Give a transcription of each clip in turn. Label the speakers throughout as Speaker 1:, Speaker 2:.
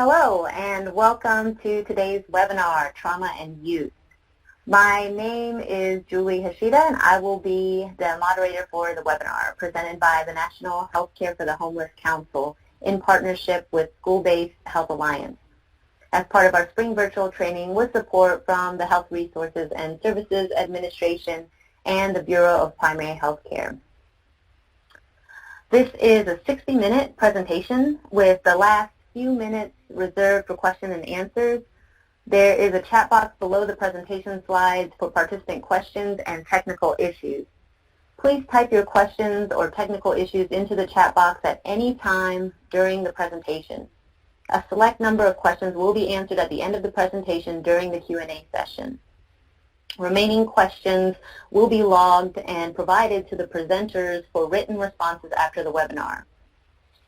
Speaker 1: Hello and welcome to today's webinar, Trauma and Youth. My name is Julie Hashida and I will be the moderator for the webinar presented by the National Healthcare for the Homeless Council in partnership with School-Based Health Alliance as part of our spring virtual training with support from the Health Resources and Services Administration and the Bureau of Primary Health Care. This is a 60-minute presentation with the last few minutes reserved for question and answers. There is a chat box below the presentation slides for participant questions and technical issues. Please type your questions or technical issues into the chat box at any time during the presentation. A select number of questions will be answered at the end of the presentation during the Q&A session. Remaining questions will be logged and provided to the presenters for written responses after the webinar.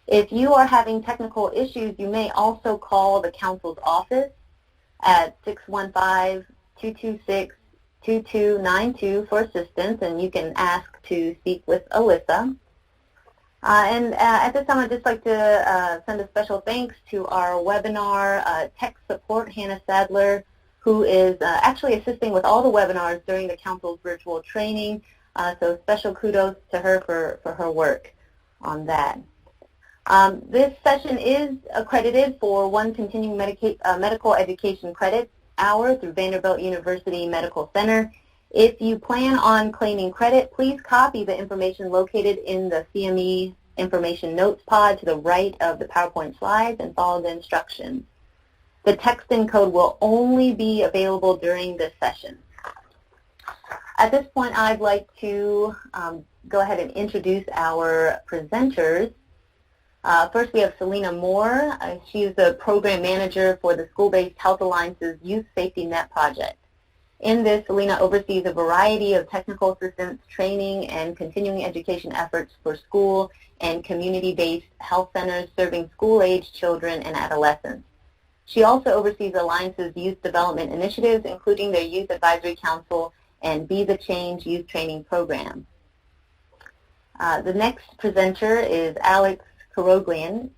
Speaker 1: If you are having technical issues, you may also call the Council's office at 615-226-2292 for assistance, and you can ask to speak with Alyssa. At this time, I'd just like to send a special thanks to our webinar tech support, Hannah Sadler, who is actually assisting with all the webinars during the Council's virtual training. So special kudos to her for her work on that. This session is accredited for one continuing medical education credit hour through Vanderbilt University Medical Center. If you plan on claiming credit, please copy the information located in the CME information notes pod to the right of the PowerPoint slides and follow the instructions. The text and code will only be available during this session. At this point, I'd like to go ahead and introduce our presenters. First, we have Selena Moore. She is the program manager for the School-Based Health Alliance's Youth Safety Net project. In this, Selena oversees a variety of technical assistance, training, and continuing education efforts for school and community-based health centers serving school-age children and adolescents. She also oversees the Alliance's youth development initiatives, including their Youth Advisory Council and Be the Change Youth Training Program. The next presenter is Alex Karoglian.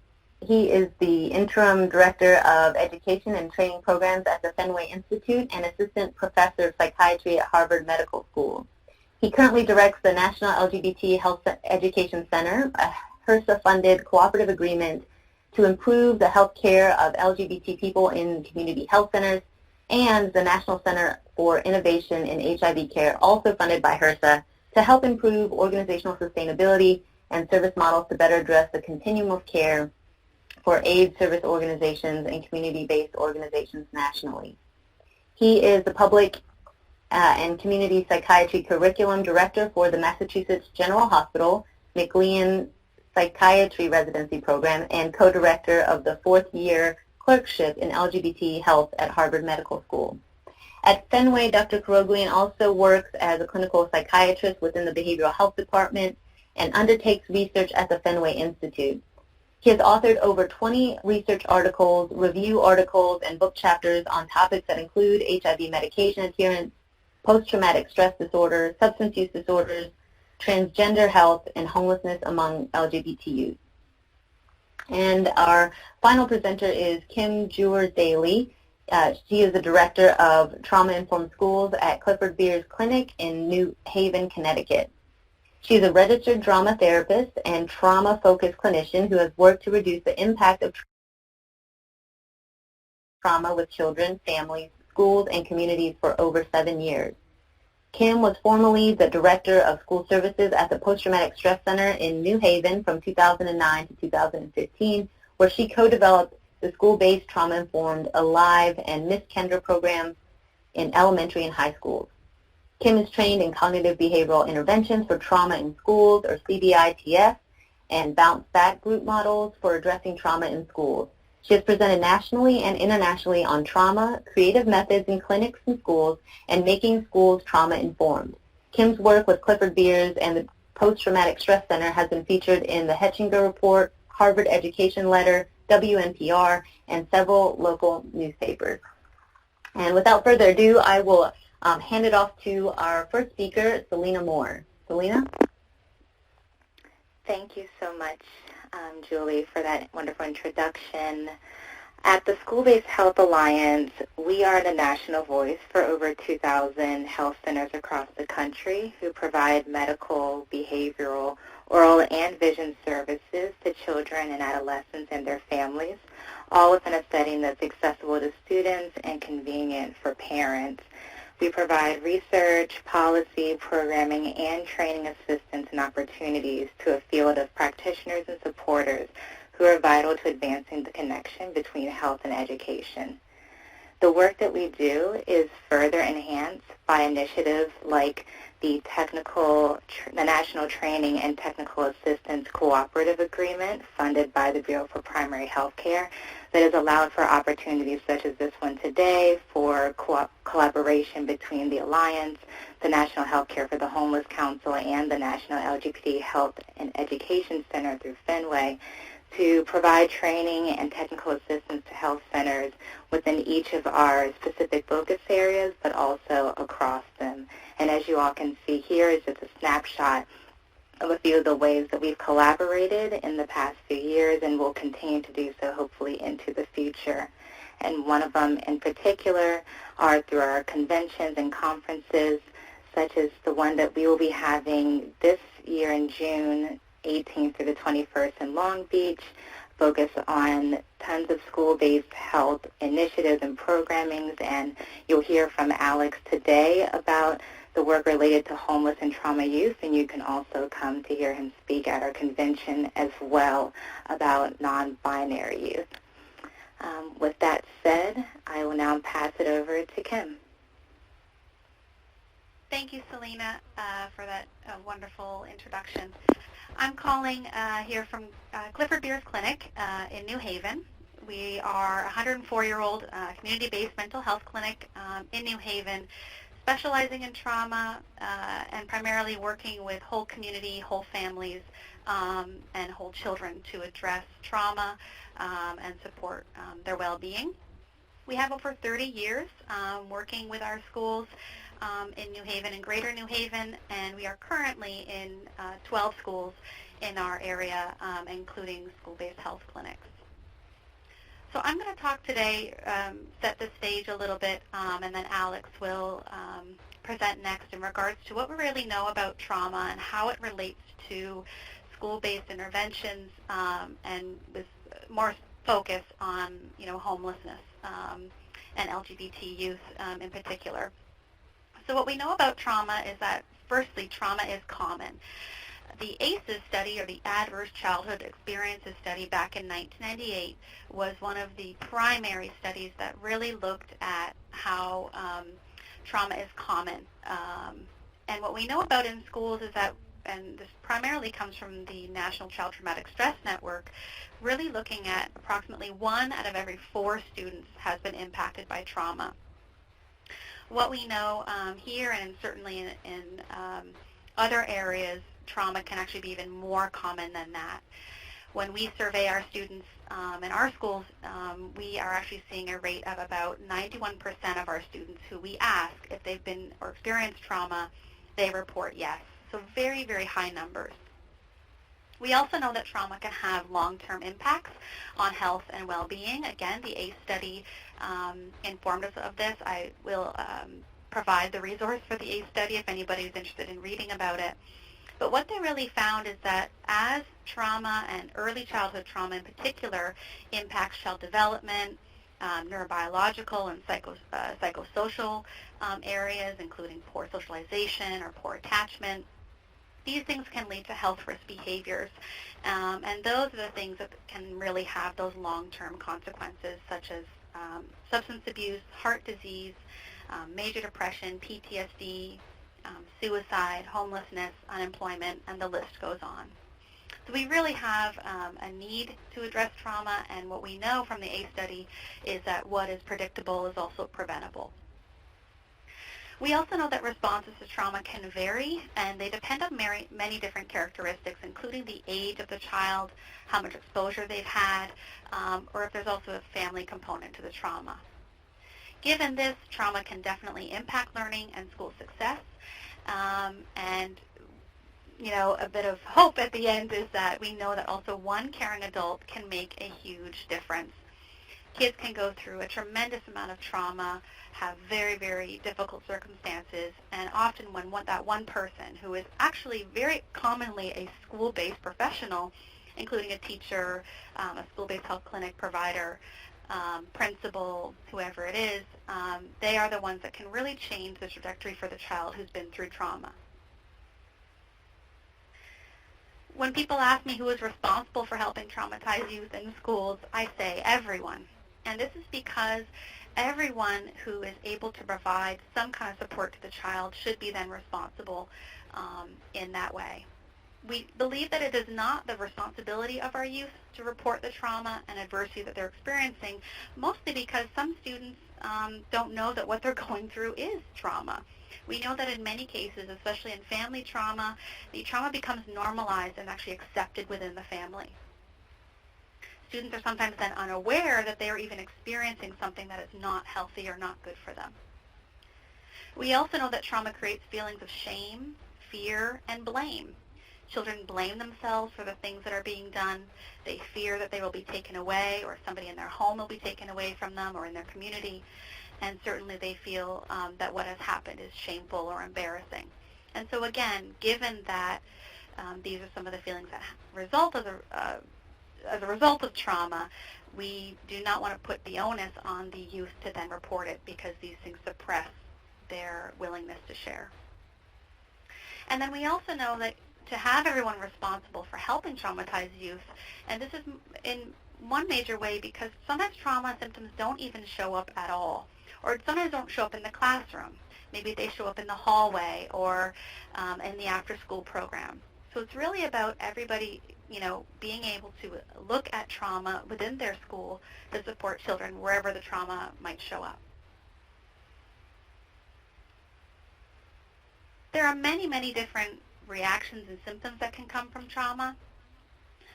Speaker 1: He is the Interim Director of Education and Training Programs at the Fenway Institute and Assistant Professor of Psychiatry at Harvard Medical School. He currently directs the National LGBT Health Education Center, a HRSA-funded cooperative agreement to improve the health care of LGBT people in community health centers, and the National Center for Innovation in HIV Care, also funded by HRSA, to help improve organizational sustainability and service models to better address the continuum of care for AIDS service organizations and community-based organizations nationally. He is the Public and Community Psychiatry Curriculum Director for the Massachusetts General Hospital McLean Psychiatry Residency Program and co-director of the fourth-year clerkship in LGBT health at Harvard Medical School. At Fenway, Dr. Karoglian also works as a clinical psychiatrist within the Behavioral Health Department and undertakes research at the Fenway Institute. He has authored over 20 research articles, review articles, and book chapters on topics that include HIV medication adherence, post-traumatic stress disorder, substance use disorders, transgender health, and homelessness among LGBT youth. And our final presenter is Kim Jewers-Daly. She is the Director of Trauma-Informed Schools at Clifford Beers Clinic in New Haven, Connecticut. She is a registered drama therapist and trauma-focused clinician who has worked to reduce the impact of trauma with children, families, schools, and communities for over 7 years. Kim was formerly the Director of School Services at the Posttraumatic Stress Center in New Haven from 2009 to 2015, where she co-developed the school-based trauma-informed Alive and Miss Kendra programs in elementary and high schools. Kim is trained in cognitive behavioral interventions for trauma in schools, or CBITS, and bounce back group models for addressing trauma in schools. She has presented nationally and internationally on trauma, creative methods in clinics and schools, and making schools trauma-informed. Kim's work with Clifford Beers and the Post-Traumatic Stress Center has been featured in the Hetchinger Report, Harvard Education Letter, WNPR, and several local newspapers. And without further ado, I will hand it off to our first speaker, Selena Moore. Selena?
Speaker 2: Thank you so much, Julie, for that wonderful introduction. At the School-Based Health Alliance, we are the national voice for over 2,000 health centers across the country who provide medical, behavioral, oral, and vision services to children and adolescents and their families, all within a setting that's accessible to students and convenient for parents. We provide research, policy, programming, and training assistance and opportunities to a field of practitioners and supporters who are vital to advancing the connection between health and education. The work that we do is further enhanced by initiatives like the National Training and Technical Assistance Cooperative Agreement funded by the Bureau for Primary Health Care that has allowed for opportunities such as this one today for collaboration between the Alliance, the National Healthcare for the Homeless Council, and the National LGBT Health and Education Center through Fenway to provide training and technical assistance to health centers within each of our specific focus areas, but also across them. And as you all can see here is just a snapshot of a few of the ways that we've collaborated in the past few years and will continue to do so hopefully into the future. And one of them in particular are through our conventions and conferences, such as the one that we will be having this year in June 18th through the 21st in Long Beach, focus on tons of school-based health initiatives and programmings, and you'll hear from Alex today about the work related to homeless and trauma youth, and you can also come to hear him speak at our convention as well about non-binary youth. With that said, I will now pass it over to Kim.
Speaker 3: Thank you, Selena, for that wonderful introduction. I'm calling here from Clifford Beer's Clinic in New Haven. We are a 104-year-old community-based mental health clinic in New Haven, specializing in trauma and primarily working with whole community, whole families, and whole children to address trauma and support their well-being. We have over 30 years working with our schools in New Haven and Greater New Haven, and we are currently in 12 schools in our area, including school-based health clinics. So I'm going to talk today, set the stage a little bit, and then Alex will present next in regards to what we really know about trauma and how it relates to school-based interventions, and with more focus on, homelessness and LGBT youth in particular. So what we know about trauma is that, firstly, trauma is common. The ACEs study, or the Adverse Childhood Experiences study, back in 1998 was one of the primary studies that really looked at how trauma is common. And what we know about in schools is that, and this primarily comes from the National Child Traumatic Stress Network, really looking at approximately 1 out of every 4 students has been impacted by trauma. What we know here, and certainly in other areas, trauma can actually be even more common than that. When we survey our students in our schools, we are actually seeing a rate of about 91% of our students who we ask if they've been or experienced trauma, they report yes. So very, very high numbers. We also know that trauma can have long-term impacts on health and well-being. Again, the ACE study informed us of this. I will provide the resource for the ACE study if anybody's interested in reading about it. But what they really found is that as trauma, and early childhood trauma in particular, impacts child development, neurobiological and psychosocial areas, including poor socialization or poor attachment, these things can lead to health risk behaviors, and those are the things that can really have those long-term consequences, such as substance abuse, heart disease, major depression, PTSD, suicide, homelessness, unemployment, and the list goes on. So we really have a need to address trauma, and what we know from the ACE study is that what is predictable is also preventable. We also know that responses to trauma can vary, and they depend on many different characteristics, including the age of the child, how much exposure they've had, or if there's also a family component to the trauma. Given this, trauma can definitely impact learning and school success, and a bit of hope at the end is that we know that also one caring adult can make a huge difference. kids can go through a tremendous amount of trauma, have very, very difficult circumstances, and often when that one person, who is actually very commonly a school-based professional, including a teacher, a school-based health clinic provider, principal, whoever it is, they are the ones that can really change the trajectory for the child who's been through trauma. When people ask me who is responsible for helping traumatized youth in schools, I say everyone. And this is because everyone who is able to provide some kind of support to the child should be then responsible in that way. We believe that it is not the responsibility of our youth to report the trauma and adversity that they're experiencing, mostly because some students don't know that what they're going through is trauma. We know that in many cases, especially in family trauma, the trauma becomes normalized and actually accepted within the family. Students are sometimes then unaware that they are even experiencing something that is not healthy or not good for them. We also know that trauma creates feelings of shame, fear, and blame. Children blame themselves for the things that are being done. They fear that they will be taken away, or somebody in their home will be taken away from them, or in their community. And certainly they feel that what has happened is shameful or embarrassing. And so again, given that these are some of the feelings that result as a result of trauma, we do not want to put the onus on the youth to then report it, because these things suppress their willingness to share. And then we also know that to have everyone responsible for helping traumatized youth, and this is in one major way because sometimes trauma symptoms don't even show up at all, or sometimes don't show up in the classroom. Maybe they show up in the hallway or in the after-school program. So it's really about everybody, being able to look at trauma within their school to support children wherever the trauma might show up. There are many, many different reactions and symptoms that can come from trauma.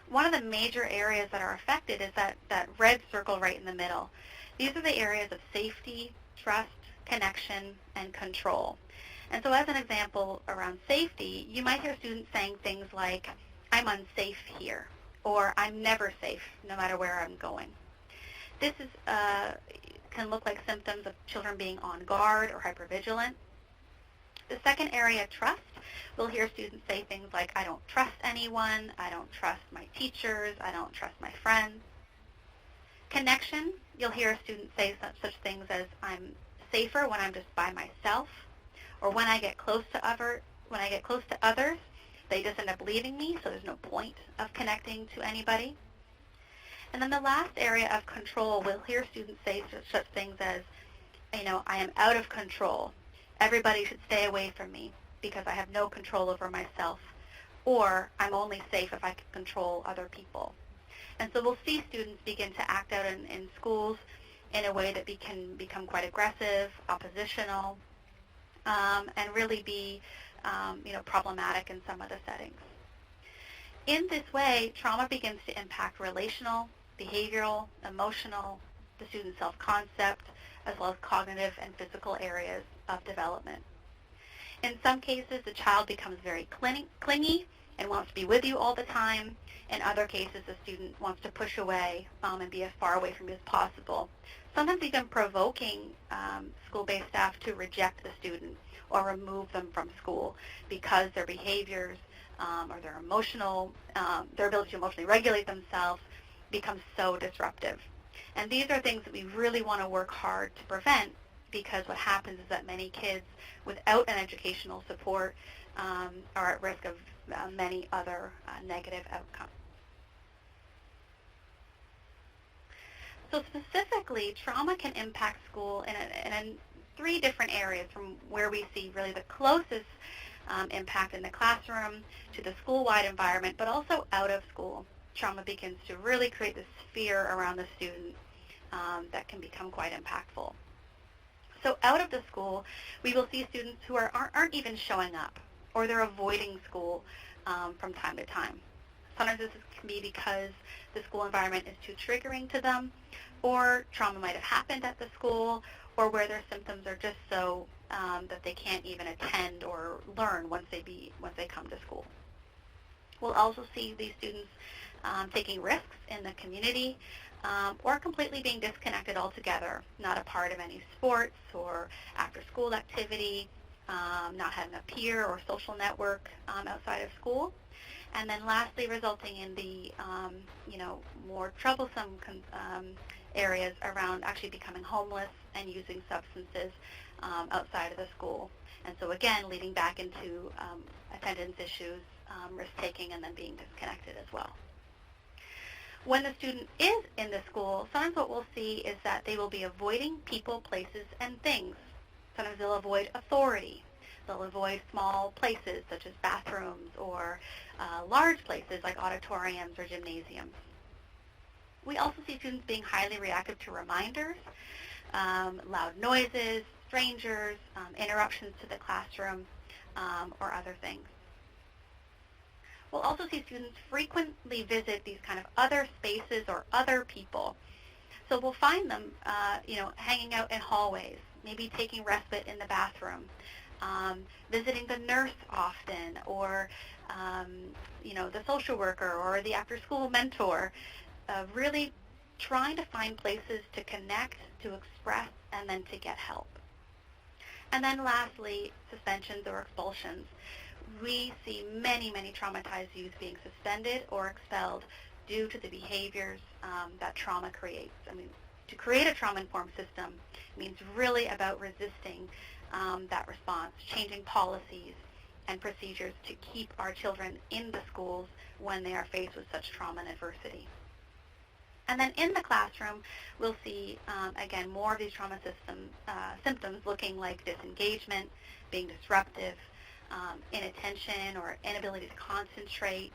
Speaker 3: One of the major areas that are affected is that red circle right in the middle. These are the areas of safety, trust, connection, and control. And so as an example around safety, you might hear students saying things like, I'm unsafe here, or I'm never safe no matter where I'm going. This is, can look like symptoms of children being on guard or hypervigilant. The second area, trust, we'll hear students say things like, I don't trust anyone, I don't trust my teachers, I don't trust my friends. Connection, you'll hear students say such things as, I'm safer when I'm just by myself, or when I get close to others, they just end up leaving me, so there's no point of connecting to anybody. And then the last area of control, we'll hear students say such things as, I am out of control. Everybody should stay away from me because I have no control over myself, or I'm only safe if I can control other people. And so we'll see students begin to act out in schools in a way that can become quite aggressive, oppositional, and really be problematic in some of the settings. In this way, trauma begins to impact relational, behavioral, emotional, the student's self-concept, as well as cognitive and physical areas of development. In some cases, the child becomes very clingy and wants to be with you all the time. In other cases, the student wants to push away and be as far away from you as possible. Sometimes even provoking school-based staff to reject the student or remove them from school because their behaviors or their ability to emotionally regulate themselves becomes so disruptive. And these are things that we really want to work hard to prevent, because what happens is that many kids without an educational support are at risk of many other negative outcomes. So specifically, trauma can impact school in three different areas, from where we see really the closest impact in the classroom to the school-wide environment, but also out of school. Trauma begins to really create this fear around the student that can become quite impactful. So out of the school, we will see students who aren't even showing up, or they're avoiding school from time to time. Sometimes this can be because the school environment is too triggering to them, or trauma might have happened at the school, or where their symptoms are just so that they can't even attend or learn once they come to school. We'll also see these students taking risks in the community, or completely being disconnected altogether, not a part of any sports or after-school activity, not having a peer or social network outside of school. And then lastly, resulting in the, more troublesome areas around actually becoming homeless and using substances outside of the school. And so again, leading back into attendance issues, risk-taking, and then being disconnected as well. When the student is in the school, sometimes what we'll see is that they will be avoiding people, places, and things. Sometimes they'll avoid authority. They'll avoid small places such as bathrooms or large places like auditoriums or gymnasiums. We also see students being highly reactive to reminders, loud noises, strangers, interruptions to the classroom, or other things. We'll also see students frequently visit these kind of other spaces or other people. So we'll find them, hanging out in hallways, maybe taking respite in the bathroom, visiting the nurse often, or, the social worker or the after-school mentor, really trying to find places to connect, to express, and then to get help. And then lastly, suspensions or expulsions. We see many, many traumatized youth being suspended or expelled due to the behaviors that trauma creates. I mean, to create a trauma-informed system means really about resisting that response, changing policies and procedures to keep our children in the schools when they are faced with such trauma and adversity. And then in the classroom, we'll see, again, more of these trauma symptoms looking like disengagement, being disruptive, inattention or inability to concentrate,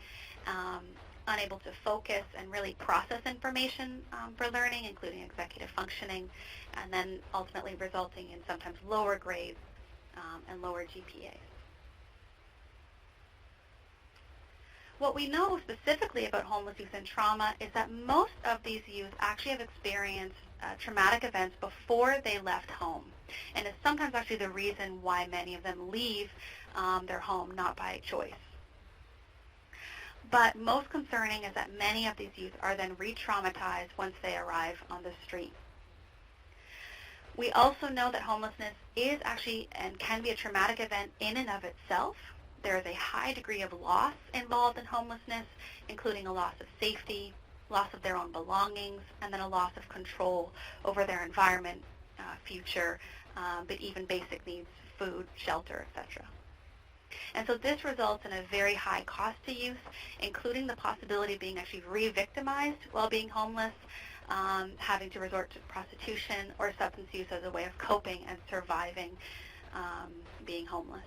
Speaker 3: unable to focus and really process information for learning, including executive functioning, and then ultimately resulting in sometimes lower grades and lower GPAs. What we know specifically about homeless youth and trauma is that most of these youth actually have experienced traumatic events before they left home, and it's sometimes actually the reason why many of them leave their home, not by choice. But most concerning is that many of these youth are then re-traumatized once they arrive on the street. We also know that homelessness is actually and can be a traumatic event in and of itself. There is a high degree of loss involved in homelessness, including a loss of safety, loss of their own belongings, and then a loss of control over their environment, future, but even basic needs, food, shelter, etc. And so this results in a very high cost to youth, including the possibility of being actually re-victimized while being homeless, having to resort to prostitution or substance use as a way of coping and surviving being homeless.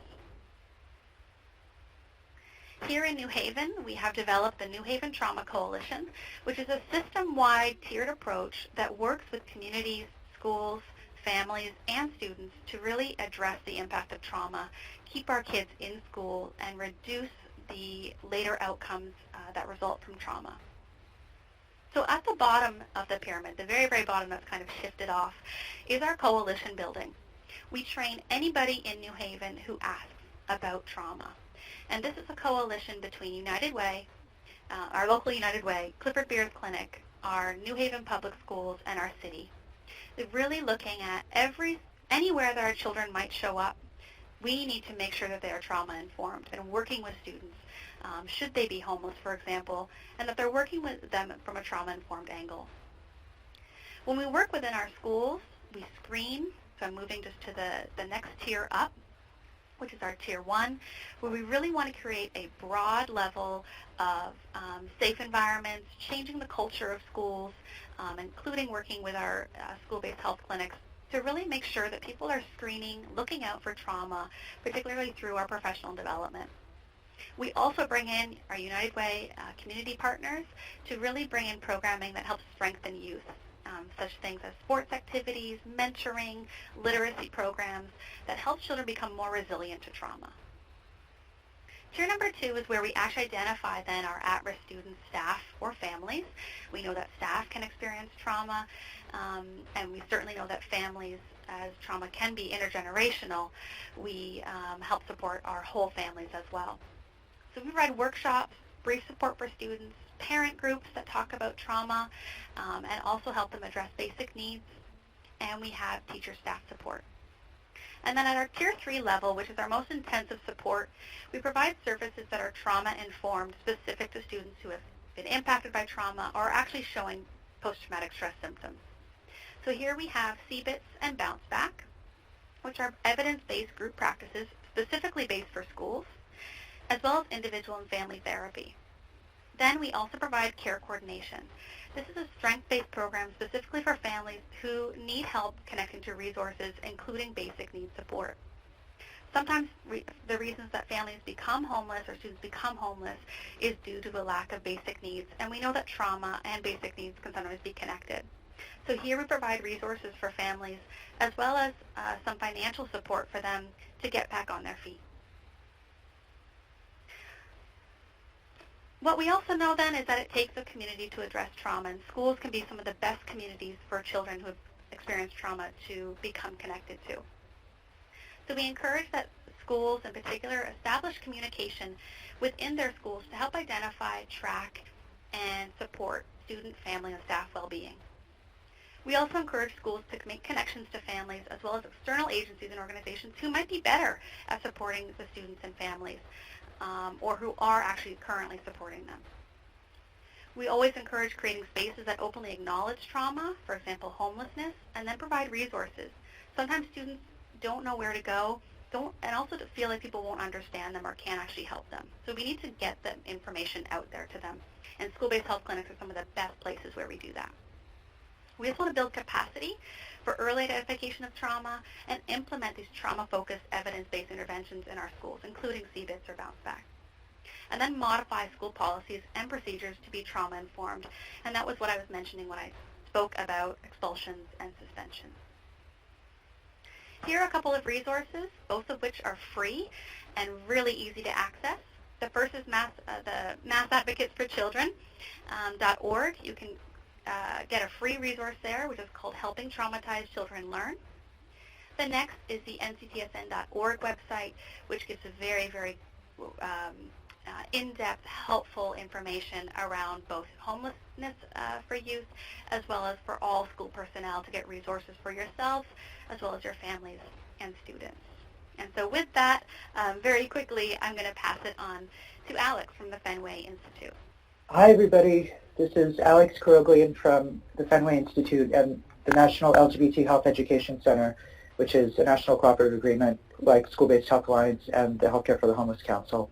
Speaker 3: Here in New Haven, we have developed the New Haven Trauma Coalition, which is a system-wide tiered approach that works with communities, schools, families, and students to really address the impact of trauma, keep our kids in school, and reduce the later outcomes that result from trauma. So at the bottom of the pyramid, the very, very bottom that's kind of shifted off, is our coalition building. We train anybody in New Haven who asks about trauma. And this is a coalition between United Way, our local United Way, Clifford Beers Clinic, our New Haven Public Schools, and our city. They're really looking at anywhere that our children might show up, we need to make sure that they are trauma-informed and working with students, should they be homeless, for example, and that they're working with them from a trauma-informed angle. When we work within our schools, we screen, so I'm moving just to the next tier up, which is our Tier 1, where we really want to create a broad level of safe environments, changing the culture of schools, including working with our school-based health clinics to really make sure that people are screening, looking out for trauma, particularly through our professional development. We also bring in our United Way community partners to really bring in programming that helps strengthen youth. Such things as sports activities, mentoring, literacy programs that help children become more resilient to trauma. Tier number 2 is where we actually identify then our at-risk students, staff, or families. We know that staff can experience trauma, and we certainly know that families, as trauma can be intergenerational, we help support our whole families as well. So we provide workshops, brief support for students, parent groups that talk about trauma and also help them address basic needs. And we have teacher staff support. And then at our Tier 3 level, which is our most intensive support, we provide services that are trauma-informed, specific to students who have been impacted by trauma or are actually showing post-traumatic stress symptoms. So here we have CBITS and Bounce Back, which are evidence-based group practices specifically based for schools, as well as individual and family therapy. Then we also provide care coordination. This is a strength-based program specifically for families who need help connecting to resources, including basic needs support. Sometimes the reasons that families become homeless or students become homeless is due to the lack of basic needs, and we know that trauma and basic needs can sometimes be connected. So here we provide resources for families as well as some financial support for them to get back on their feet. What we also know then is that it takes a community to address trauma, and schools can be some of the best communities for children who have experienced trauma to become connected to. So we encourage that schools in particular establish communication within their schools to help identify, track, and support student, family, and staff well-being. We also encourage schools to make connections to families as well as external agencies and organizations who might be better at supporting the students and families or who are actually currently supporting them. We always encourage creating spaces that openly acknowledge trauma, for example, homelessness, and then provide resources. Sometimes students don't know where to go, and also to feel like people won't understand them or can't actually help them. So we need to get the information out there to them. And school-based health clinics are some of the best places where we do that. We also want to build capacity for early identification of trauma and implement these trauma-focused evidence-based interventions in our schools, including CBITS or Bounce Back. And then modify school policies and procedures to be trauma-informed. And that was what I was mentioning when I spoke about expulsions and suspensions. Here are a couple of resources, both of which are free and really easy to access. The first is the Mass Advocates for Children.org. You can get a free resource there, which is called Helping Traumatized Children Learn. The next is the nctsn.org website, which gives a very, very in-depth, helpful information around both homelessness for youth, as well as for all school personnel to get resources for yourselves, as well as your families and students. And so with that, very quickly, I'm going to pass it on to Alex from the Fenway Institute.
Speaker 4: Hi, everybody. This is Alex Karoglian from the Fenway Institute and the National LGBT Health Education Center, which is a national cooperative agreement like School-Based Health Alliance and the Healthcare for the Homeless Council.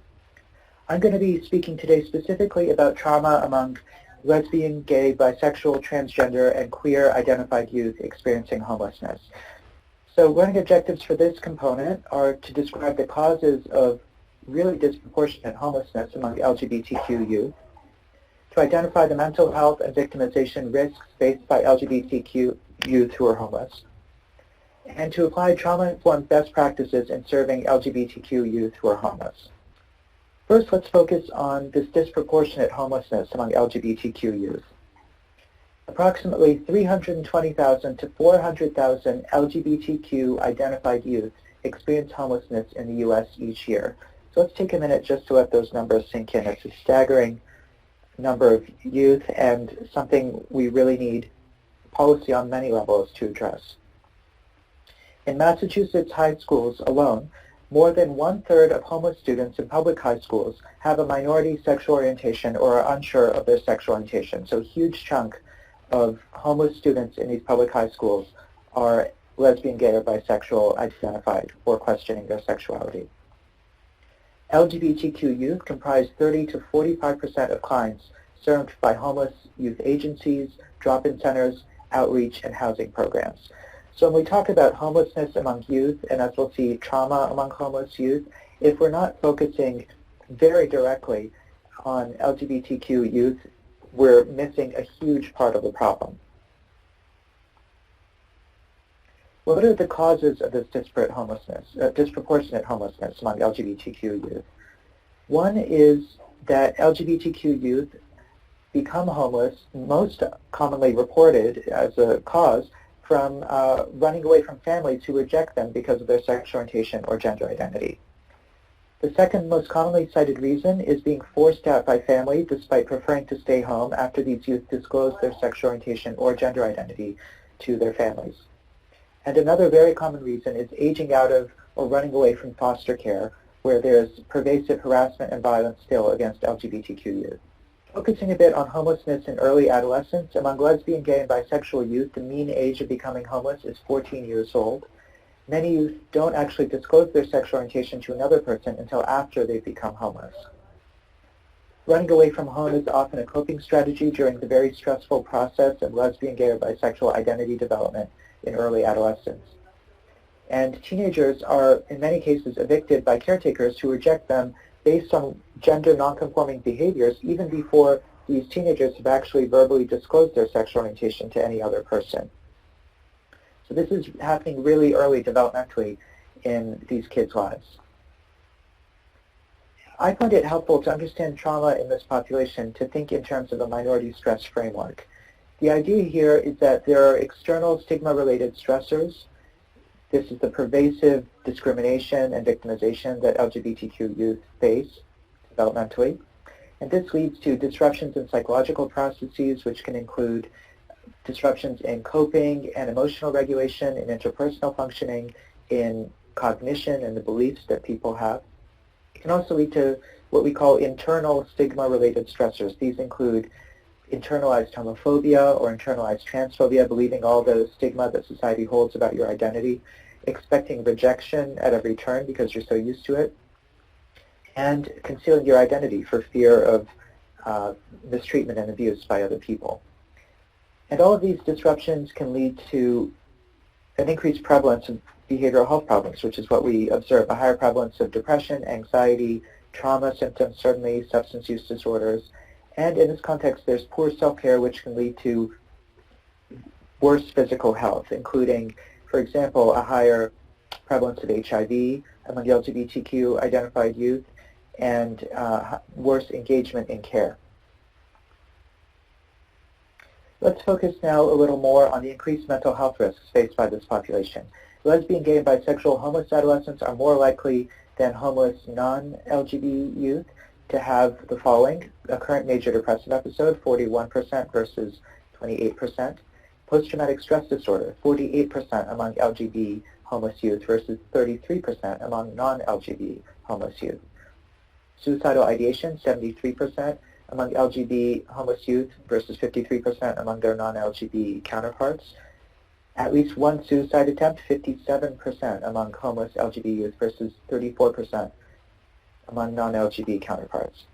Speaker 4: I'm going to be speaking today specifically about trauma among lesbian, gay, bisexual, transgender, and queer identified youth experiencing homelessness. So learning objectives for this component are to describe the causes of really disproportionate homelessness among LGBTQ youth, to identify the mental health and victimization risks faced by LGBTQ youth who are homeless, and to apply trauma-informed best practices in serving LGBTQ youth who are homeless. First, let's focus on this disproportionate homelessness among LGBTQ youth. Approximately 320,000 to 400,000 LGBTQ identified youth experience homelessness in the U.S. each year. So let's take a minute just to let those numbers sink in. It's a staggering number of youth and something we really need policy on many levels to address. In Massachusetts high schools alone, more than 1/3 of homeless students in public high schools have a minority sexual orientation or are unsure of their sexual orientation. So a huge chunk of homeless students in these public high schools are lesbian, gay, or bisexual identified or questioning their sexuality. LGBTQ youth comprise 30 to 45% of clients served by homeless youth agencies, drop-in centers, outreach, and housing programs. So when we talk about homelessness among youth, and as we'll see, trauma among homeless youth, if we're not focusing very directly on LGBTQ youth, we're missing a huge part of the problem. What are the causes of this disproportionate homelessness among LGBTQ youth? One is that LGBTQ youth become homeless, most commonly reported as a cause, from running away from families who reject them because of their sexual orientation or gender identity. The second most commonly cited reason is being forced out by family despite preferring to stay home after these youth disclose their sexual orientation or gender identity to their families. And another very common reason is aging out of or running away from foster care, where there's pervasive harassment and violence still against LGBTQ youth. Focusing a bit on homelessness in early adolescence, among lesbian, gay, and bisexual youth, the mean age of becoming homeless is 14 years old. Many youth don't actually disclose their sexual orientation to another person until after they've become homeless. Running away from home is often a coping strategy during the very stressful process of lesbian, gay, or bisexual identity development in early adolescence. And teenagers are, in many cases, evicted by caretakers who reject them based on gender nonconforming behaviors even before these teenagers have actually verbally disclosed their sexual orientation to any other person. So this is happening really early developmentally in these kids' lives. I find it helpful to understand trauma in this population to think in terms of a minority stress framework. The idea here is that there are external stigma-related stressors. This is the pervasive discrimination and victimization that LGBTQ youth face developmentally. And this leads to disruptions in psychological processes, which can include disruptions in coping and emotional regulation, in interpersonal functioning, in cognition and the beliefs that people have. It can also lead to what we call internal stigma-related stressors. These include internalized homophobia or internalized transphobia, believing all the stigma that society holds about your identity, expecting rejection at every turn because you're so used to it, and concealing your identity for fear of mistreatment and abuse by other people. And all of these disruptions can lead to an increased prevalence of behavioral health problems, which is what we observe, a higher prevalence of depression, anxiety, trauma symptoms, certainly substance use disorders. And in this context, there's poor self-care, which can lead to worse physical health, including, for example, a higher prevalence of HIV among LGBTQ identified youth and worse engagement in care. Let's focus now a little more on the increased mental health risks faced by this population. Lesbian, gay, and bisexual homeless adolescents are more likely than homeless non-LGBT youth to have the following: a current major depressive episode, 41% versus 28%. Post-traumatic stress disorder, 48% among LGBT homeless youth versus 33% among non-LGBT homeless youth. Suicidal ideation, 73% among LGBT homeless youth versus 53% among their non-LGBT counterparts. At least one suicide attempt, 57% among homeless LGBT youth versus 34% among non-LGBT counterparts.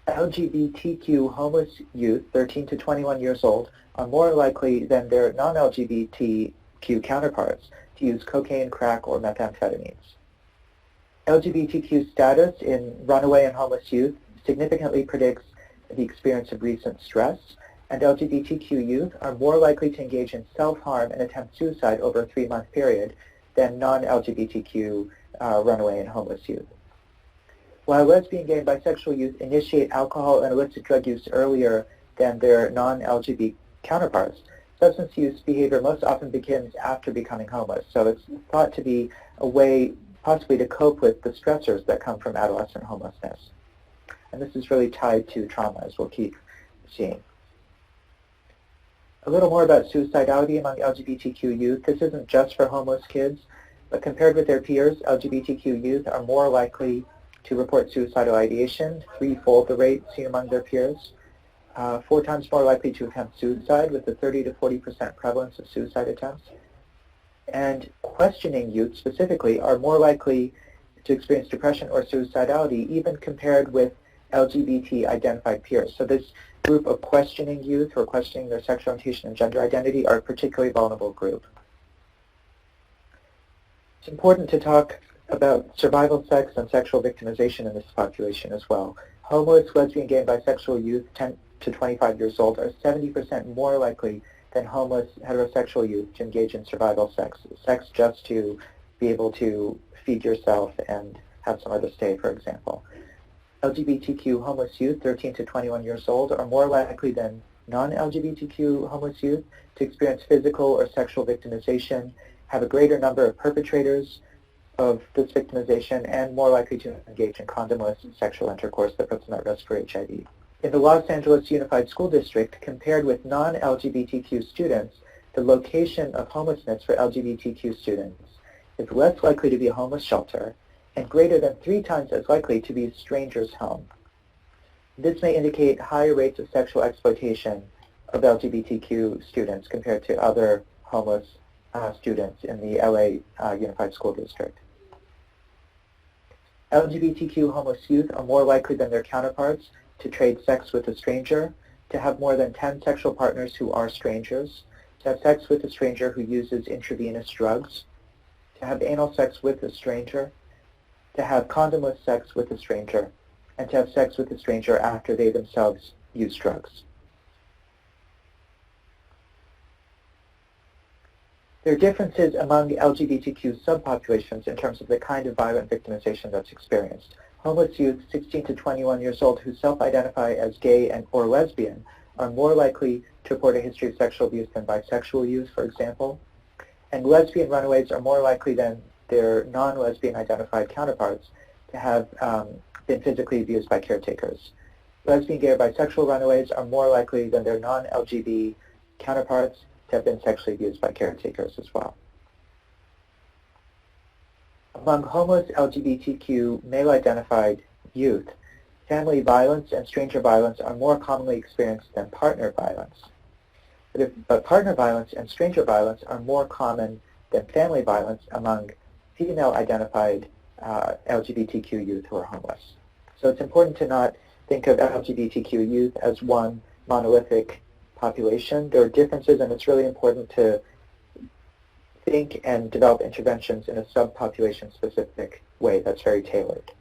Speaker 4: LGBTQ homeless youth, 13 to 21 years old, are more likely than their non-LGBTQ counterparts to use cocaine, crack, or methamphetamines. LGBTQ status in runaway and homeless youth significantly predicts the experience of recent stress, and LGBTQ youth are more likely to engage in self-harm and attempt suicide over a 3-month period than non-LGBTQ runaway and homeless youth. While lesbian, gay, and bisexual youth initiate alcohol and illicit drug use earlier than their non-LGBT counterparts, substance use behavior most often begins after becoming homeless. So it's thought to be a way possibly to cope with the stressors that come from adolescent homelessness. And this is really tied to trauma, as we'll keep seeing. A little more about suicidality among LGBTQ youth. This isn't just for homeless kids, but compared with their peers, LGBTQ youth are more likely to report suicidal ideation, 3-fold the rate seen among their peers, 4 times more likely to attempt suicide with a 30 to 40% prevalence of suicide attempts. And questioning youth specifically are more likely to experience depression or suicidality even compared with LGBT identified peers. So this group of questioning youth who are questioning their sexual orientation and gender identity are a particularly vulnerable group. It's important to talk about survival sex and sexual victimization in this population as well. Homeless, lesbian, gay, and bisexual youth 10 to 25 years old are 70% more likely than homeless heterosexual youth to engage in survival sex, sex just to be able to feed yourself and have somewhere to stay, for example. LGBTQ homeless youth, 13 to 21 years old, are more likely than non-LGBTQ homeless youth to experience physical or sexual victimization, have a greater number of perpetrators, of this victimization and more likely to engage in condomless sexual intercourse that puts them at risk for HIV. In the Los Angeles Unified School District, compared with non-LGBTQ students, the location of homelessness for LGBTQ students is less likely to be a homeless shelter and greater than 3 times as likely to be a stranger's home. This may indicate higher rates of sexual exploitation of LGBTQ students compared to other homeless students in the LA Unified School District. LGBTQ homeless youth are more likely than their counterparts to trade sex with a stranger, to have more than 10 sexual partners who are strangers, to have sex with a stranger who uses intravenous drugs, to have anal sex with a stranger, to have condomless sex with a stranger, and to have sex with a stranger after they themselves use drugs. There are differences among LGBTQ subpopulations in terms of the kind of violent victimization that's experienced. Homeless youth 16 to 21 years old who self-identify as gay or lesbian are more likely to report a history of sexual abuse than bisexual youth, for example. And lesbian runaways are more likely than their non-lesbian identified counterparts to have been physically abused by caretakers. Lesbian, gay, or bisexual runaways are more likely than their non-LGB counterparts to have been sexually abused by caretakers as well. Among homeless LGBTQ male-identified youth, family violence and stranger violence are more commonly experienced than partner violence. But partner violence and stranger violence are more common than family violence among female-identified LGBTQ youth who are homeless. So it's important to not think of LGBTQ youth as one monolithic population. There are differences, and it's really important to think and develop interventions in a subpopulation-specific way that's very tailored.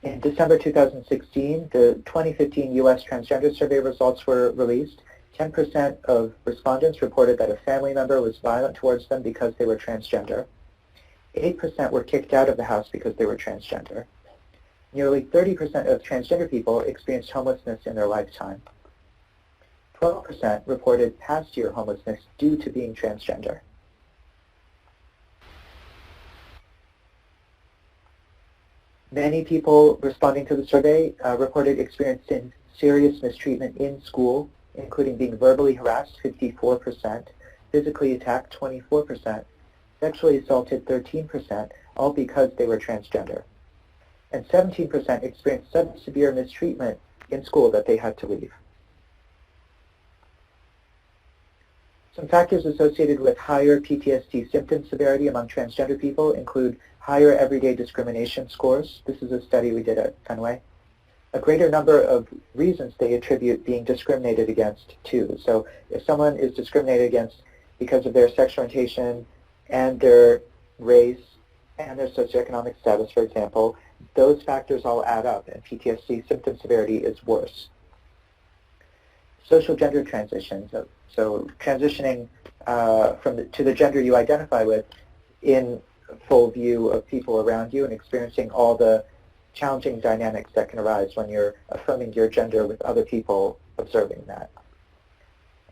Speaker 4: In December 2016, the 2015 U.S. Transgender Survey results were released. 10% of respondents reported that a family member was violent towards them because they were transgender. 8% were kicked out of the house because they were transgender. Nearly 30% of transgender people experienced homelessness in their lifetime. 12% reported past year homelessness due to being transgender. Many people responding to the survey reported experiencing serious mistreatment in school, including being verbally harassed, 54%, physically attacked, 24%, sexually assaulted, 13%, all because they were transgender. And 17% experienced such severe mistreatment in school that they had to leave. Some factors associated with higher PTSD symptom severity among transgender people include higher everyday discrimination scores. This is a study we did at Fenway. A greater number of reasons they attribute being discriminated against too. So if someone is discriminated against because of their sexual orientation and their race and their socioeconomic status, for example, those factors all add up, and PTSD symptom severity is worse. Social gender transition, so transitioning to the gender you identify with in full view of people around you and experiencing all the challenging dynamics that can arise when you're affirming your gender with other people observing that.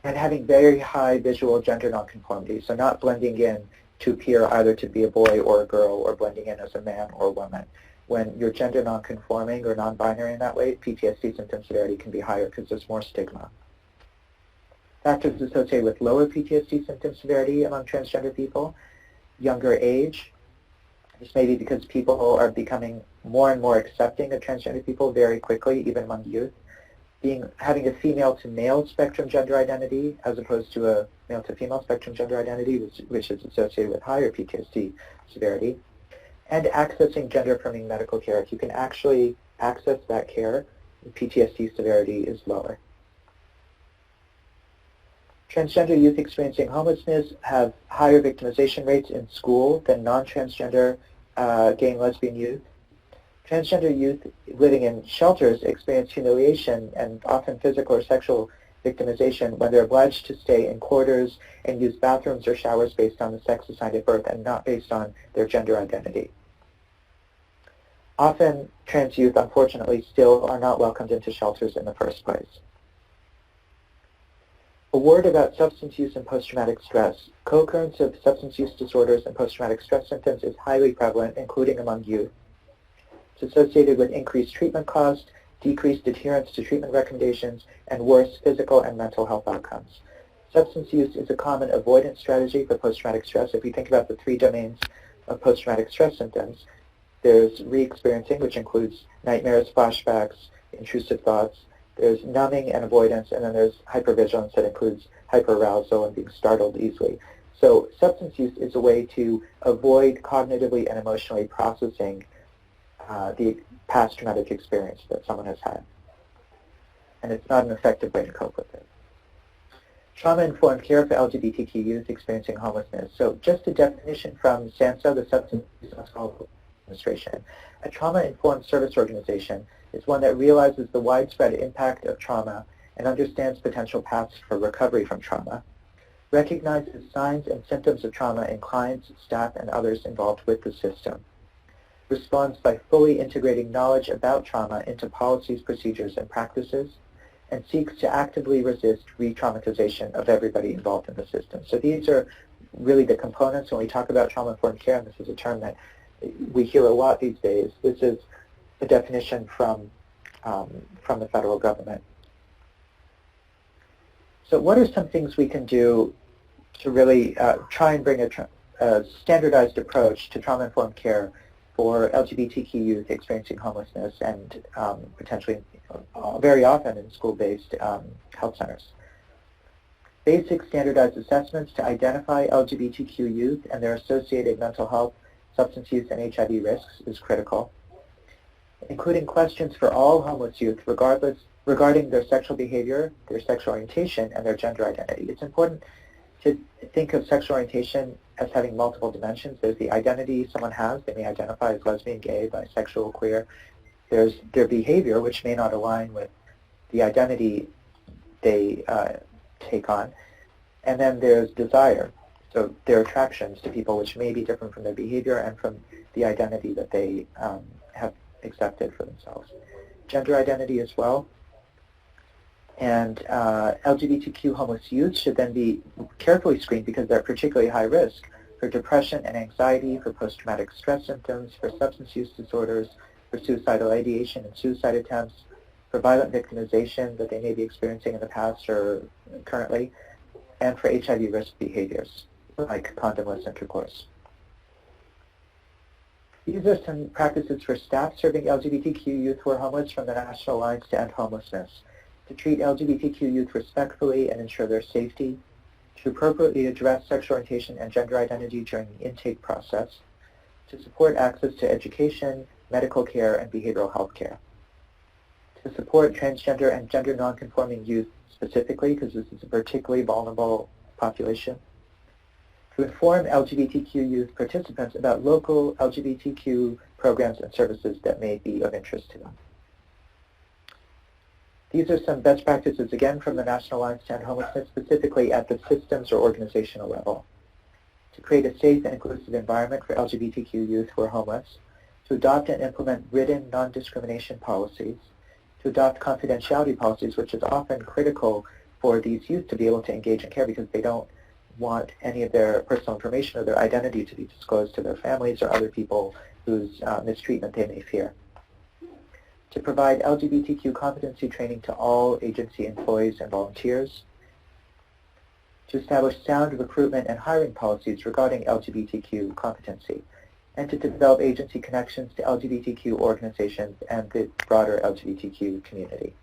Speaker 4: And having very high visual gender nonconformity, so not blending in to appear either to be a boy or a girl or blending in as a man or a woman. When you're gender nonconforming or non-binary in that way, PTSD symptom severity can be higher because there's more stigma. Factors associated with lower PTSD symptom severity among transgender people, younger age. This may be because people are becoming more and more accepting of transgender people very quickly, even among youth. Having a female to male spectrum gender identity as opposed to a male to female spectrum gender identity, which is associated with higher PTSD severity. And accessing gender affirming medical care. If you can actually access that care, the PTSD severity is lower. Transgender youth experiencing homelessness have higher victimization rates in school than non-transgender gay and lesbian youth. Transgender youth living in shelters experience humiliation and often physical or sexual victimization when they're obliged to stay in quarters and use bathrooms or showers based on the sex assigned at birth and not based on their gender identity. Often, trans youth, unfortunately, still are not welcomed into shelters in the first place. A word about substance use and post-traumatic stress. Co-occurrence of substance use disorders and post-traumatic stress symptoms is highly prevalent, including among youth. It's associated with increased treatment costs, decreased adherence to treatment recommendations, and worse physical and mental health outcomes. Substance use is a common avoidance strategy for post-traumatic stress. If we think about the three domains of post-traumatic stress symptoms, there's re-experiencing, which includes nightmares, flashbacks, intrusive thoughts. There's numbing and avoidance, and then there's hypervigilance that includes hyperarousal and being startled easily. So substance use is a way to avoid cognitively and emotionally processing the past traumatic experience that someone has had. And it's not an effective way to cope with it. Trauma-informed care for LGBTQ youth experiencing homelessness. So just a definition from SANSA, the Substance Use and Alcohol Administration. A trauma-informed service organization is one that realizes the widespread impact of trauma and understands potential paths for recovery from trauma, recognizes signs and symptoms of trauma in clients, staff, and others involved with the system, responds by fully integrating knowledge about trauma into policies, procedures, and practices, and seeks to actively resist re-traumatization of everybody involved in the system. So these are really the components when we talk about trauma-informed care, and this is a term that we hear a lot these days. This is a definition from the federal government. So what are some things we can do to really try and bring a standardized approach to trauma-informed care for LGBTQ youth experiencing homelessness and potentially very often in school-based health centers? Basic standardized assessments to identify LGBTQ youth and their associated mental health, substance use, and HIV risks is critical, including questions for all homeless youth regarding their sexual behavior, their sexual orientation, and their gender identity. It's important to think of sexual orientation as having multiple dimensions. There's the identity someone has. They may identify as lesbian, gay, bisexual, queer. There's their behavior, which may not align with the identity they take on. And then there's desire. So their attractions to people, which may be different from their behavior and from the identity that they have accepted for themselves. Gender identity as well. And LGBTQ homeless youth should then be carefully screened because they're particularly high risk for depression and anxiety, for post-traumatic stress symptoms, for substance use disorders, for suicidal ideation and suicide attempts, for violent victimization that they may be experiencing in the past or currently, and for HIV risk behaviors like condomless intercourse. These are some practices for staff serving LGBTQ youth who are homeless from the National Alliance to End Homelessness: to treat LGBTQ youth respectfully and ensure their safety, to appropriately address sexual orientation and gender identity during the intake process, to support access to education, medical care, and behavioral health care, to support transgender and gender nonconforming youth specifically, because this is a particularly vulnerable population, to inform LGBTQ youth participants about local LGBTQ programs and services that may be of interest to them. These are some best practices, again, from the National Alliance to End Homelessness, specifically at the systems or organizational level. To create a safe and inclusive environment for LGBTQ youth who are homeless, to adopt and implement written non-discrimination policies, to adopt confidentiality policies, which is often critical for these youth to be able to engage in care because they don't want any of their personal information or their identity to be disclosed to their families or other people whose mistreatment they may fear. To provide LGBTQ competency training to all agency employees and volunteers. To establish sound recruitment and hiring policies regarding LGBTQ competency, and to develop agency connections to LGBTQ organizations and the broader LGBTQ community.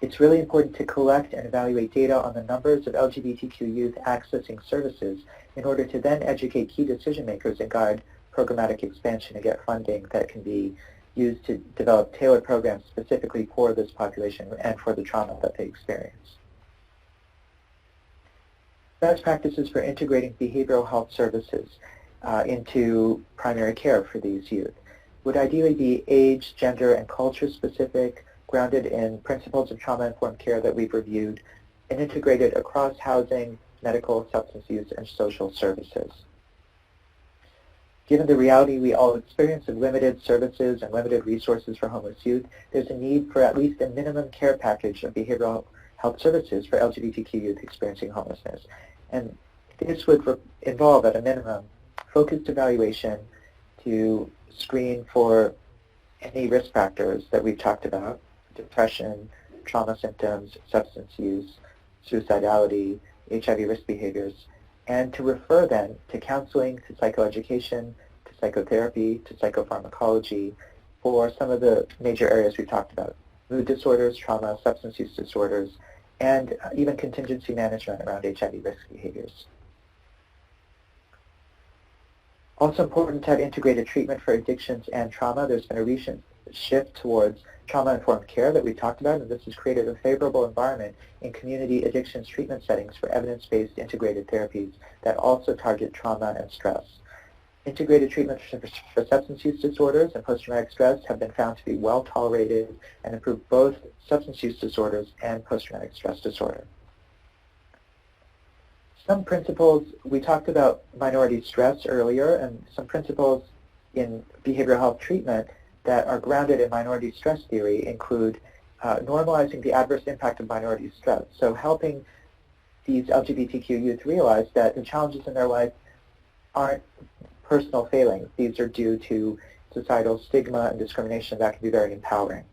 Speaker 4: It's really important to collect and evaluate data on the numbers of LGBTQ youth accessing services in order to then educate key decision makers and guide programmatic expansion and get funding that can be used to develop tailored programs specifically for this population and for the trauma that they experience. Best practices for integrating behavioral health services into primary care for these youth would ideally be age, gender, and culture specific, grounded in principles of trauma-informed care that we've reviewed, and integrated across housing, medical, substance use, and social services. Given the reality we all experience of limited services and limited resources for homeless youth, there's a need for at least a minimum care package of behavioral health services for LGBTQ youth experiencing homelessness. And this would involve, at a minimum, focused evaluation to screen for any risk factors that we've talked about: depression, trauma symptoms, substance use, suicidality, HIV risk behaviors, and to refer then to counseling, to psychoeducation, to psychotherapy, to psychopharmacology for some of the major areas we've talked about: mood disorders, trauma, substance use disorders, and even contingency management around HIV risk behaviors. Also important to have integrated treatment for addictions and trauma. There's been a recent shift towards trauma-informed care that we talked about, and this has created a favorable environment in community addictions treatment settings for evidence-based integrated therapies that also target trauma and stress. Integrated treatment for substance use disorders and post-traumatic stress have been found to be well tolerated and improve both substance use disorders and post-traumatic stress disorder. Some principles, we talked about minority stress earlier, and some principles in behavioral health treatment that are grounded in minority stress theory include normalizing the adverse impact of minority stress. So helping these LGBTQ youth realize that the challenges in their life aren't personal failings. These are due to societal stigma and discrimination that can be very empowering.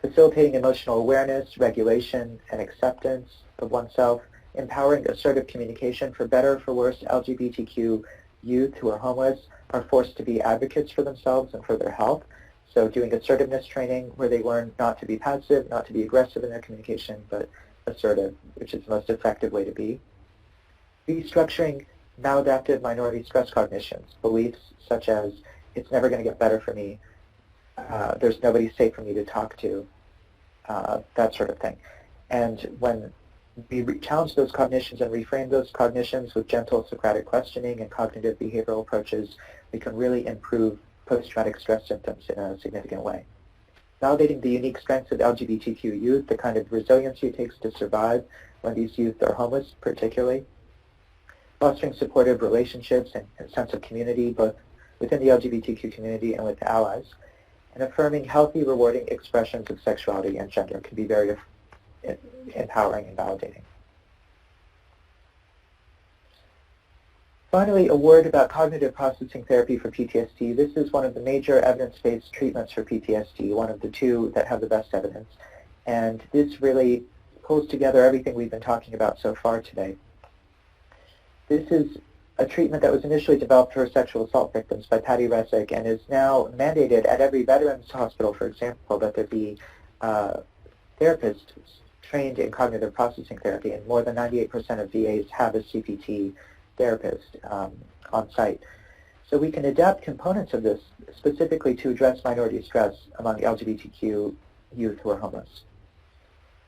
Speaker 4: Facilitating emotional awareness, regulation, and acceptance of oneself. Empowering assertive communication. For better or for worse, LGBTQ youth who are homeless are forced to be advocates for themselves and for their health. So doing assertiveness training where they learn not to be passive, not to be aggressive in their communication, but assertive, which is the most effective way to be. Restructuring maladaptive minority stress cognitions, beliefs such as, it's never going to get better for me, there's nobody safe for me to talk to, that sort of thing. And when we challenge those cognitions and reframe those cognitions with gentle Socratic questioning and cognitive behavioral approaches, we can really improve post-traumatic stress symptoms in a significant way. Validating the unique strengths of LGBTQ youth, the kind of resiliency it takes to survive when these youth are homeless particularly. Fostering supportive relationships and a sense of community, both within the LGBTQ community and with allies. And affirming healthy, rewarding expressions of sexuality and gender can be very empowering and validating. Finally, a word about cognitive processing therapy for PTSD. This is one of the major evidence-based treatments for PTSD, one of the two that have the best evidence. And this really pulls together everything we've been talking about so far today. This is a treatment that was initially developed for sexual assault victims by Patty Resick and is now mandated at every veterans hospital, for example, that there be therapists trained in cognitive processing therapy, and more than 98% of VAs have a CPT therapist on site. So we can adapt components of this specifically to address minority stress among LGBTQ youth who are homeless.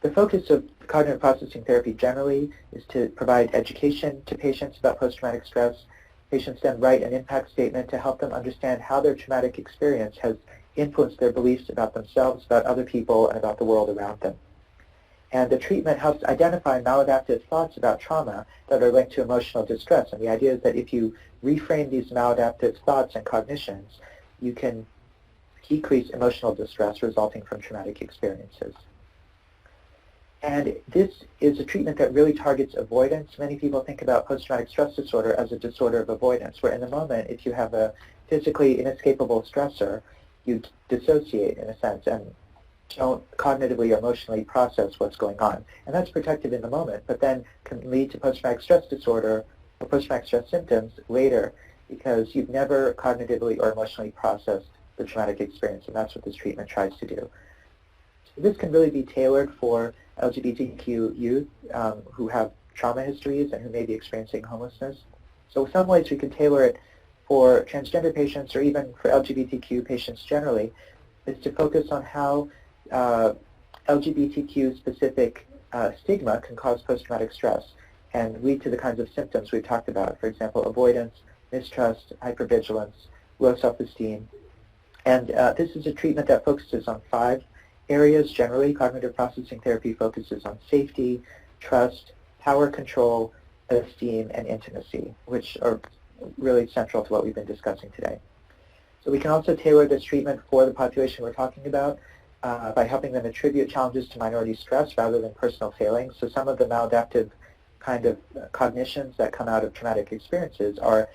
Speaker 4: The focus of cognitive processing therapy generally is to provide education to patients about post-traumatic stress. Patients then write an impact statement to help them understand how their traumatic experience has influenced their beliefs about themselves, about other people, and about the world around them. And the treatment helps identify maladaptive thoughts about trauma that are linked to emotional distress. And the idea is that if you reframe these maladaptive thoughts and cognitions, you can decrease emotional distress resulting from traumatic experiences. And this is a treatment that really targets avoidance. Many people think about post-traumatic stress disorder as a disorder of avoidance, where in the moment, if you have a physically inescapable stressor, you dissociate in a sense and don't cognitively or emotionally process what's going on. And that's protective in the moment, but then can lead to post-traumatic stress disorder or post-traumatic stress symptoms later because you've never cognitively or emotionally processed the traumatic experience, and that's what this treatment tries to do. So this can really be tailored for LGBTQ youth who have trauma histories and who may be experiencing homelessness. So in some ways we can tailor it for transgender patients or even for LGBTQ patients generally, is to focus on how LGBTQ-specific stigma can cause post-traumatic stress and lead to the kinds of symptoms we've talked about. For example, avoidance, mistrust, hypervigilance, low self-esteem. And this is a treatment that focuses on 5 areas generally. Cognitive processing therapy focuses on safety, trust, power control, esteem, and intimacy, which are really central to what we've been discussing today. So we can also tailor this treatment for the population we're talking about. by helping them attribute challenges to minority stress rather than personal failings. So some of the maladaptive kind of cognitions that come out of traumatic experiences are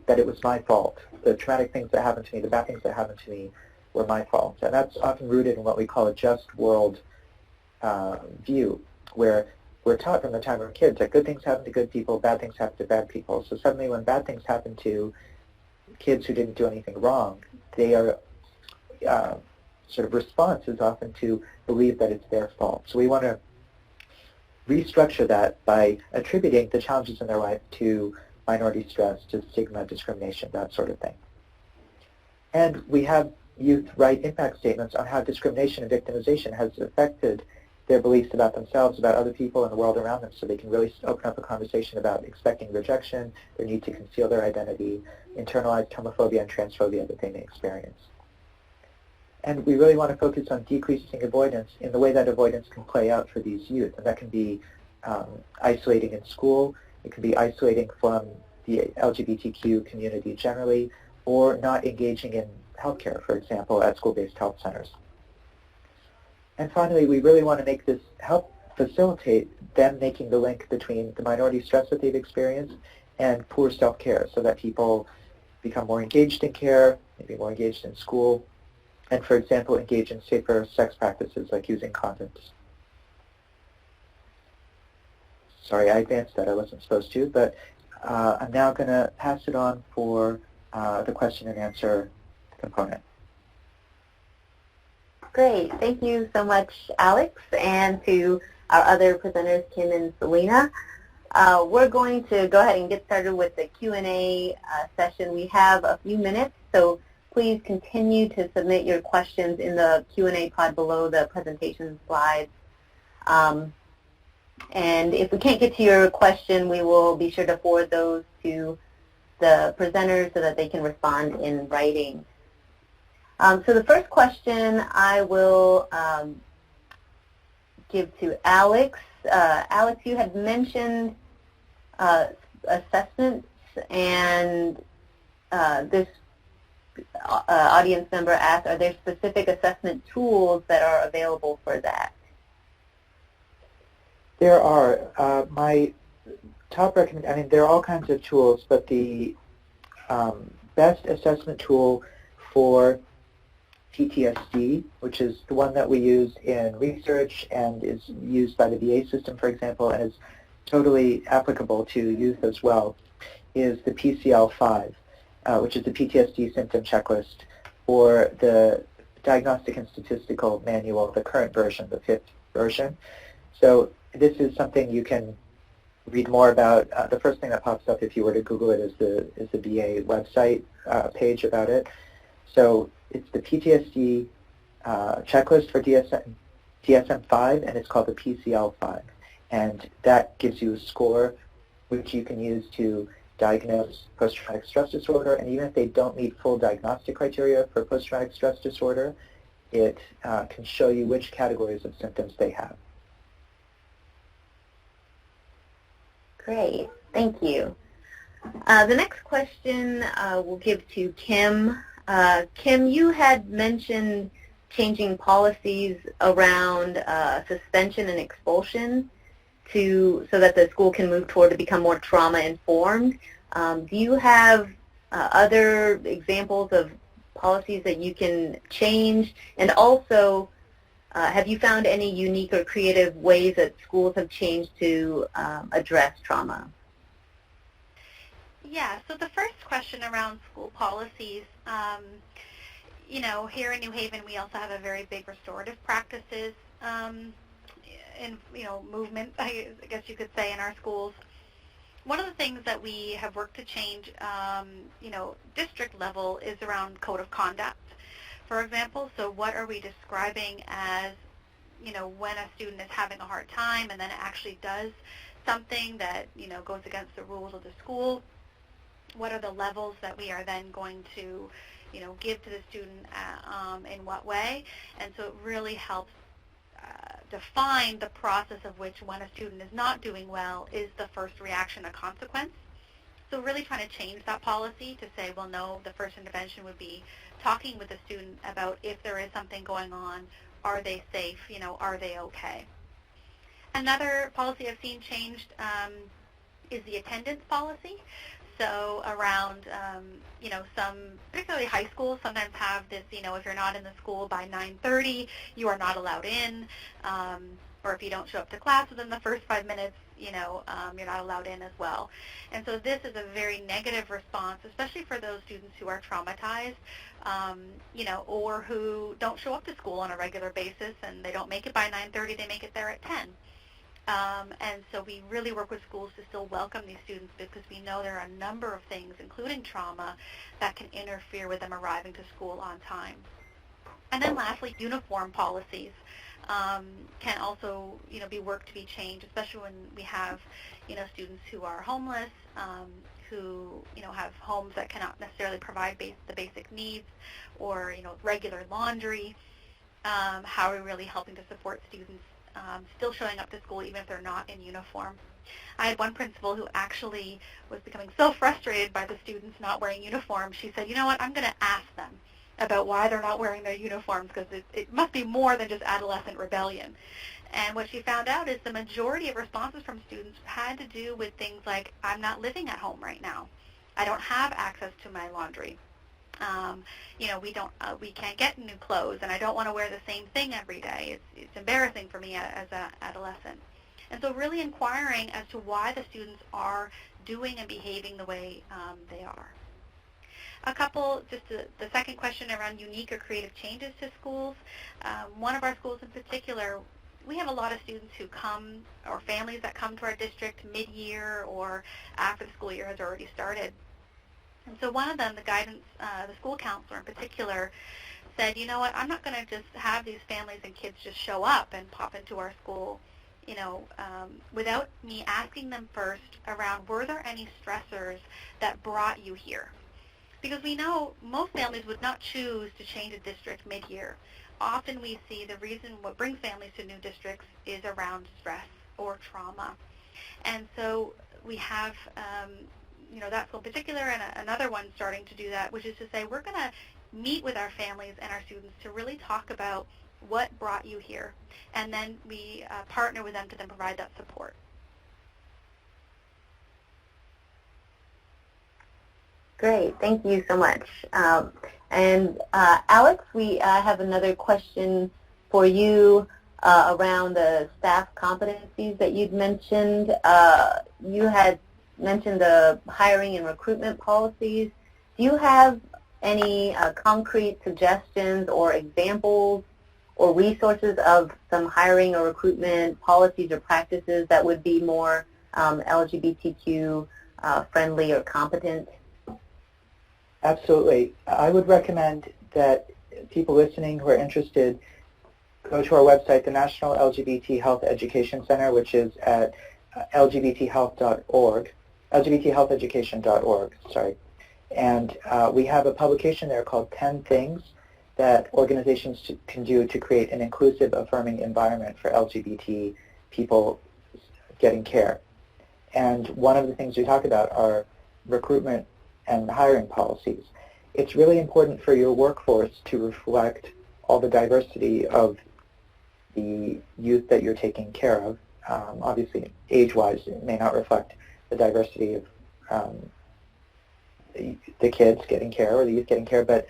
Speaker 4: that it was my fault. The traumatic things that happened to me, the bad things that happened to me were my fault. And that's often rooted in what we call a just world view, where we're taught from the time we're kids that good things happen to good people, bad things happen to bad people. So suddenly when bad things happen to kids who didn't do anything wrong, they are sort of response is often to believe that it's their fault. So we want to restructure that by attributing the challenges in their life to minority stress, to stigma, discrimination, that sort of thing. And we have youth write impact statements on how discrimination and victimization has affected their beliefs about themselves, about other people, and the world around them, so they can really open up a conversation about expecting rejection, their need to conceal their identity, internalized homophobia and transphobia that they may experience. And we really want to focus on decreasing avoidance in the way that avoidance can play out for these youth. And that can be isolating in school, it can be isolating from the LGBTQ community generally, or not engaging in healthcare, for example, at school-based health centers. And finally, we really want to make this help facilitate them making the link between the minority stress that they've experienced and poor self-care, so that people become more engaged in care, maybe more engaged in school, and, for example, engage in safer sex practices like using condoms. Sorry, I advanced that. I wasn't supposed to, but I'm now going to pass it on for the question and answer component.
Speaker 1: Great. Thank you so much, Alex, and to our other presenters, Kim and Selena. We're going to go ahead and get started with the Q&A session. We have a few minutes, so please continue to submit your questions in the Q&A pod below the presentation slides. And if we can't get to your question, we will be sure to forward those to the presenters so that they can respond in writing. So the first question I will give to Alex. Alex, you had mentioned assessments, and this audience member asked, are there specific assessment tools that are available for that?
Speaker 4: There are. My top recommendation, I mean, there are all kinds of tools, but the best assessment tool for PTSD, which is the one that we use in research and is used by the VA system, for example, and is totally applicable to youth as well, is the PCL-5, which is the PTSD symptom checklist, or the Diagnostic and Statistical Manual, the current version, the 5th version. So this is something you can read more about. The first thing that pops up if you were to Google it is the VA website page about it. So it's the PTSD checklist for DSM-5, and it's called the PCL-5. And that gives you a score which you can use to diagnose post-traumatic stress disorder. And even if they don't meet full diagnostic criteria for post-traumatic stress disorder, it can show you which categories of symptoms they have.
Speaker 1: Great. Thank you. The next question we'll give to Kim. Kim, you had mentioned changing policies around suspension and expulsion so that the school can move toward to become more trauma-informed. Do you have other examples of policies that you can change? And also, have you found any unique or creative ways that schools have changed to address trauma?
Speaker 3: Yeah, so the first question around school policies, you know, here in New Haven we also have a very big restorative practices in, you know, movement, I guess you could say, in our schools. One of the things that we have worked to change, you know, district level is around code of conduct, for example. So what are we describing as, you know, when a student is having a hard time and then it actually does something that, you know, goes against the rules of the school? What are the levels that we are then going to, you know, give to the student in what way? And so it really helps define the process of which, when a student is not doing well, is the first reaction a consequence. So really trying to change that policy to say, well, no, the first intervention would be talking with the student about if there is something going on, are they safe? Are they okay? Another policy I've seen changed is the attendance policy. So around, some, particularly high schools, sometimes have this, if you're not in the school by 9:30, you are not allowed in, or if you don't show up to class within the first 5 minutes, you're not allowed in as well. And so this is a very negative response, especially for those students who are traumatized, or who don't show up to school on a regular basis, and they don't make it by 9:30, they make it there at 10. And so we really work with schools to still welcome these students, because we know there are a number of things, including trauma, that can interfere with them arriving to school on time. And then lastly, uniform policies can also, be worked to be changed, especially when we have, students who are homeless, who, have homes that cannot necessarily provide the basic needs, or, regular laundry. How are we really helping to support students still showing up to school even if they're not in uniform? I had one principal who actually was becoming so frustrated by the students not wearing uniforms. She said, you know what, I'm going to ask them about why they're not wearing their uniforms, because it must be more than just adolescent rebellion. And what she found out is the majority of responses from students had to do with things like, I'm not living at home right now. I don't have access to my laundry. We can't get new clothes, and I don't want to wear the same thing every day. It's embarrassing for me as an adolescent. And so really inquiring as to why the students are doing and behaving the way they are. The second question around unique or creative changes to schools. One of our schools in particular, we have a lot of students who come, or families that come to our district mid-year or after the school year has already started. And so one of them, the school counselor in particular, said, you know what, I'm not going to just have these families and kids just show up and pop into our school, without me asking them first around, were there any stressors that brought you here? Because we know most families would not choose to change a district mid-year. Often we see the reason what brings families to new districts is around stress or trauma. And so we have that school in particular, and another one starting to do that, which is to say we're going to meet with our families and our students to really talk about what brought you here, and then we partner with them to then provide that support.
Speaker 1: Great, thank you so much. Alex, we have another question for you around the staff competencies that you'd mentioned. You had mentioned the hiring and recruitment policies. Do you have any concrete suggestions or examples or resources of some hiring or recruitment policies or practices that would be more LGBTQ friendly or competent?
Speaker 4: Absolutely. I would recommend that people listening who are interested go to our website, the National LGBT Health Education Center, which is at lgbthealth.org, lgbthealtheducation.org, sorry. And we have a publication there called 10 Things that organizations can do to create an inclusive, affirming environment for LGBT people getting care. And one of the things we talk about are recruitment and hiring policies. It's really important for your workforce to reflect all the diversity of the youth that you're taking care of. Obviously, age-wise, it may not reflect the diversity of the kids getting care or the youth getting care, but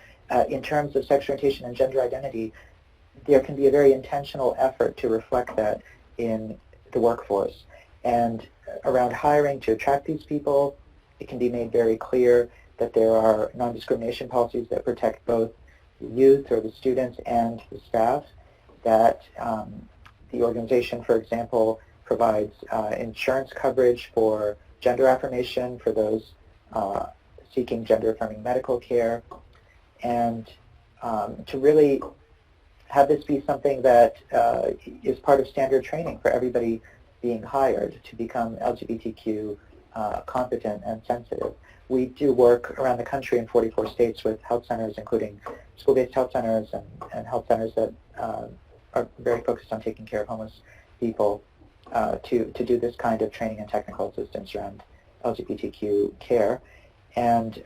Speaker 4: in terms of sexual orientation and gender identity, there can be a very intentional effort to reflect that in the workforce. And around hiring to attract these people, it can be made very clear that there are non-discrimination policies that protect both the youth or the students and the staff, that the organization, for example, provides insurance coverage for gender affirmation for those seeking gender-affirming medical care, and to really have this be something that is part of standard training for everybody being hired to become LGBTQ competent and sensitive. We do work around the country in 44 states with health centers, including school-based health centers and health centers that are very focused on taking care of homeless people to do this kind of training and technical assistance around LGBTQ care. And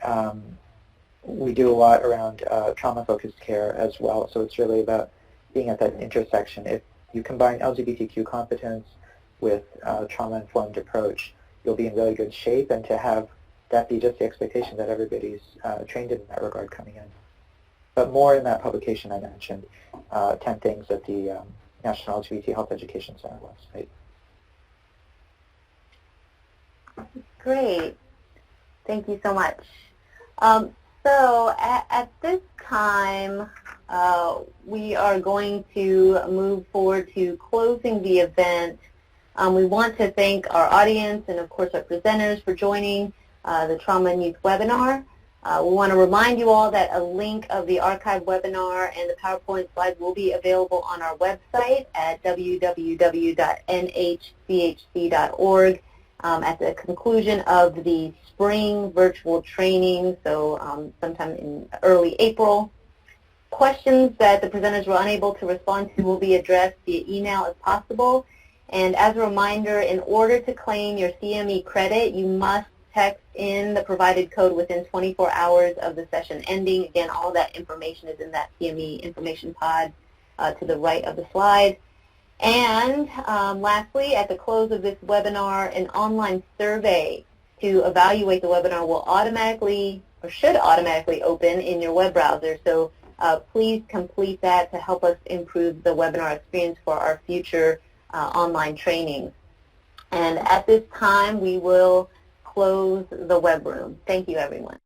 Speaker 4: we do a lot around trauma-focused care as well. So it's really about being at that intersection. If you combine LGBTQ competence with trauma-informed approach, you'll be in really good shape, and to have that be just the expectation that everybody's trained in that regard coming in. But more in that publication I mentioned, 10 things at the National LGBT Health Education Center website.
Speaker 1: Great. Thank you so much. So at this time, we are going to move forward to closing the event. We want to thank our audience and, of course, our presenters for joining the Trauma and Youth webinar. We want to remind you all that a link of the archived webinar and the PowerPoint slides will be available on our website at www.nhchc.org at the conclusion of the spring virtual training, so sometime in early April. Questions that the presenters were unable to respond to will be addressed via email as possible. And as a reminder, in order to claim your CME credit, you must text in the provided code within 24 hours of the session ending. Again, all of that information is in that CME information pod to the right of the slide. And lastly, at the close of this webinar, an online survey to evaluate the webinar will automatically, or should automatically open in your web browser. So please complete that to help us improve the webinar experience for our future online trainings. And at this time, we will close the web room. Thank you, everyone.